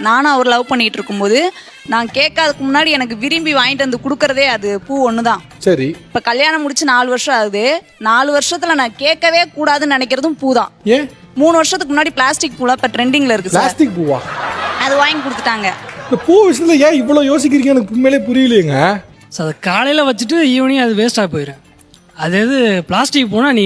நானும் அவர் லவ் பண்ணிட்டு இருக்கும்போது நான் கேட்காததுக்கு முன்னாடி எனக்கு விரும்பி வாங்கிட்டு வந்து கொடுக்கறதே அது பூ ஒண்ணுதான். சரி. இப்ப கல்யாணம் முடிச்சு 4 வருஷம் ஆகுது. 4 வருஷத்துல நான் கேட்கவே கூடாதுன்னு நினைக்கிறதும் பூ தான். ஏன் 3 வருஷத்துக்கு முன்னாடி பிளாஸ்டிக் பூலாம் இப்ப ட்ரெண்டிங்ல இருக்கு சார். பிளாஸ்டிக் பூவா? அது வாங்கி கொடுத்துட்டாங்க. இந்த பூ விஷயத்துல ஏன் இவ்வளவு யோசிக்கிறீங்க எனக்கு உண்மையிலே புரியலையேங்க. அதை காலையில் வச்சுட்டு ஈவினிங் அது வேஸ்ட்டாக போயிடும். அது எது பிளாஸ்டிக் பூனா நீ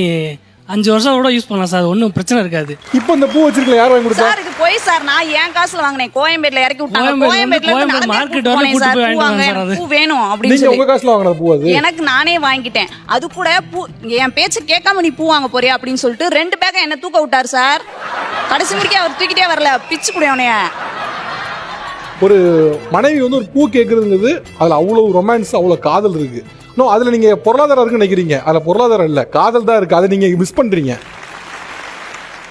5 வருஷம் கூட யூஸ் பண்ணலாம் சார், ஒன்றும் பிரச்சனை இருக்காது. இப்போ இந்த பூ வச்சிருக்கல யார் வாங்கி கொடுத்தா? சார் இது போய் சார் நான் என் காசுல வாங்கினேன். கோயம்பேட்ல இறக்கி விட்டாங்க. கோயம்பேடு மார்க்கெட் வரல கூட்டி போய் வாங்கிட்டு வந்தாங்க. பூ வேணும் அப்படின்னு நீங்க உங்க காசுல வாங்குன பூ அது? எனக்கு நானே வாங்கிட்டேன். அது கூட பூ என் பேச்சு கேட்காம நீ பூ வாங்க போறியா அப்படின்னு சொல்லிட்டு 2 பேக்கை என்ன தூக்க விட்டாரு சார். கடைசி முடிக்க அவர் தூக்கிட்டே வரல, பிச்சு குடியவனைய. ஒரு மனைவி வந்து ஒரு பூ கேட்கறதுங்கிறது அதுல அவ்வளவு ரொமான்ஸ், அவ்வளவு காதல் இருக்கு. இன்னும் அதுல நீங்க பொருளாதாரம் இருக்குன்னு நினைக்கிறீங்க. அதுல பொருளாதாரம் இல்ல, காதல் தான் இருக்கு. அதை நீங்க மிஸ் பண்றீங்க.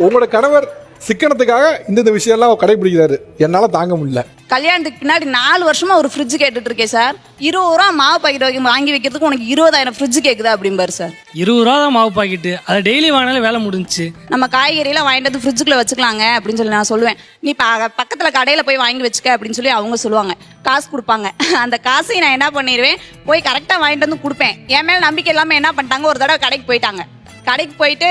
உங்களோட கணவர் சிக்கனத்துக்காக இந்த விஷயம்லாம் கடைபிடிக்கிறாரு. என்னால தாங்க முடியல. கல்யாணத்துக்கு பின்னாடி 4 வருஷமா ஒரு ஃப்ரிட்ஜ் கேட்டுட்டு இருக்கேன் சார். 20 ரூபா மாவு பாக்கெட் வாங்கி வைக்கிறதுக்கு உனக்கு 20,000 ஃப்ரிட்ஜ் கேக்குதா அப்படிம்பாரு சார். 20 ரூபா தான் மாவு பாக்கெட்டு, அதை டெய்லி வாங்கினாலும் வேலை முடிஞ்சிச்சு. நம்ம காய்கறியெல்லாம் வாங்கிட்டு வந்து ஃப்ரிட்ஜுக்குள்ள வச்சுக்கலாங்க அப்படின்னு சொல்லி நான் சொல்லுவேன். நீ பக்கத்துல கடையில போய் வாங்கி வச்சுக்க அப்படின்னு சொல்லி அவங்க சொல்லுவாங்க. காசு கொடுப்பாங்க. அந்த காசையும் நான் என்ன பண்ணிடுவேன், போய் கரெக்டா வாங்கிட்டு வந்து கொடுப்பேன். என் மேல நம்பிக்கை இல்லாம என்ன பண்ணிட்டாங்க, ஒரு தடவை கடைக்கு போயிட்டாங்க. கடைக்கு போயிட்டு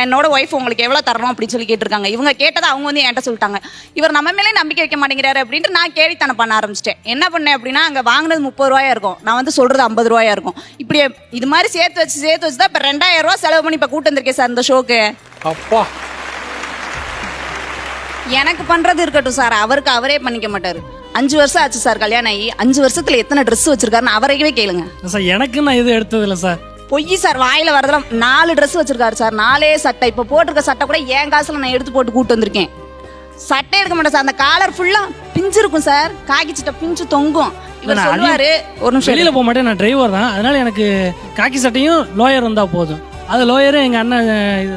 என்னோட ஒய்ஃப் உங்களுக்கு எவ்வளோ தரணும் அப்படின்னு சொல்லி கேட்டிருக்காங்க. இவங்க கேட்டதை அவங்க வந்து என்கிட்ட சொல்லிட்டாங்க. இவர் நம்ம மேலே நம்பிக்கை வைக்க மாட்டேங்கிறாரு அப்படின்ட்டு நான் கேள்வித்தனம் பண்ண ஆரம்பிச்சிட்டேன். என்ன பண்ணேன் அப்படின்னா, அங்கே வாங்கினது 30 ரூபாயா இருக்கும், நான் வந்து சொல்றது 50 ரூபாயா இருக்கும். இப்படி இது மாதிரி சேர்த்து வச்சு தான் இப்போ 2000 ரூபா செலவு பண்ணி இப்போ கூட்டு வந்திருக்கேன் சார் இந்த ஷோக்கு. அப்பா, எனக்கு பண்றது இருக்கட்டும் சார், அவருக்கு அவரே பண்ணிக்க மாட்டாரு. 5 வருஷம் ஆச்சு சார் கல்யாணம் ஆகி. 5 வருஷத்துல எத்தனை ட்ரெஸ் வச்சிருக்காருன்னு அவரைக்கவே கேளுங்க சார். எனக்கு நான் எதுவும் எடுத்ததில்லை சார். பொய் சார், வாயில வரதெல்லாம் 4 ட்ரெஸ் வச்சிருக்காரு சார். 4 சட்டை. இப்போ போட்டிருக்க சட்டை கூட என் காசுல நான் எடுத்து போட்டு கூட்டு வந்திருக்கேன். சட்டை எடுக்க மாட்டேன் சார். அந்த காலர் ஃபுல்லா பிஞ்சு இருக்கும் சார். காக்கி சட்டை பிஞ்சு தொங்கும். இவர் சொல்லுவாரு, ஒரு நிமிஷம் வெளியில போக மாட்டேன், நான் டிரைவர் தான். அதனால எனக்கு காக்கி சட்டையும் லோயர் இருந்தா போதும். அது லோயரு எங்க அண்ணன்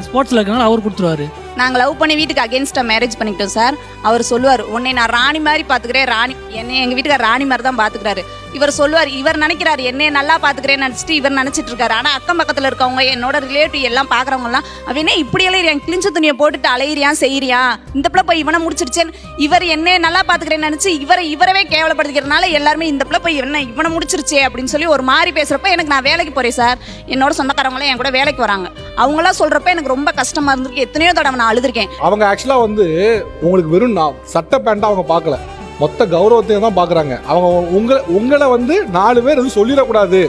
ஸ்போர்ட்ஸ்ல இருக்கனால அவர் கொடுத்துருவாரு. நாங்கள் லவ் பண்ணி வீட்டுக்கு அகேன்ஸ்டா மேரேஜ் பண்ணிக்கிட்டோம் சார். அவர் சொல்லுவார், உன்னை நான் ராணி மாதிரி பாத்துக்கிறேன். ராணி என்னை எங்க வீட்டுக்கார ராணி மாதிரி தான் பாத்துக்கிறாரு. இவர் சொல்லுவார், இவர் நினைக்கிறாரு என்னைய நல்லா பாத்துக்கிறேன்னு நினைச்சிட்டு இவர் நினைச்சிட்டு இருக்காரு. ஆனா அக்கம் பக்கத்துல இருக்கவங்க, என்னோட ரிலேட்டிவ் எல்லாம் பாக்குறவங்க எல்லாம், அவனே இப்படி எல்லாம் கிழிஞ்ச துணியை போட்டுட்டு அலையிறியான் செய்யறியான், இந்த பிள்ளை போய் இவனை முடிச்சிருச்சேன்னு இவர் என்னைய நல்லா பாத்துக்கிறேன்னு நினைச்சு இவரவே கேவலப்படுத்திக்கிறதுனால எல்லாருமே இந்த பிள்ளை போய் இவனை முடிச்சிருச்சே அப்படின்னு சொல்லி ஒரு மாதிரி பேசுறப்ப எனக்கு, நான் வேலைக்கு போறேன் சார், என்னோட சொந்தக்காரங்களும் என் கூட வேலைக்கு வராங்க, அவங்களாம் சொல்றப்ப எனக்கு ரொம்ப கஷ்டமா இருந்திருக்கு. எத்தனையோ தடவை நான் அழுதுருக்கேன். அவங்க ஆக்சுவலா வந்து உங்களுக்கு வெறும் சட்டை பேண்டா அவங்க பார்க்கல, மொத்த கௌரவத்தையும் தான் பாக்குறாங்க. அவங்க உங்களை வந்து 4 பேர் எதுவும் சொல்லிடக்கூடாது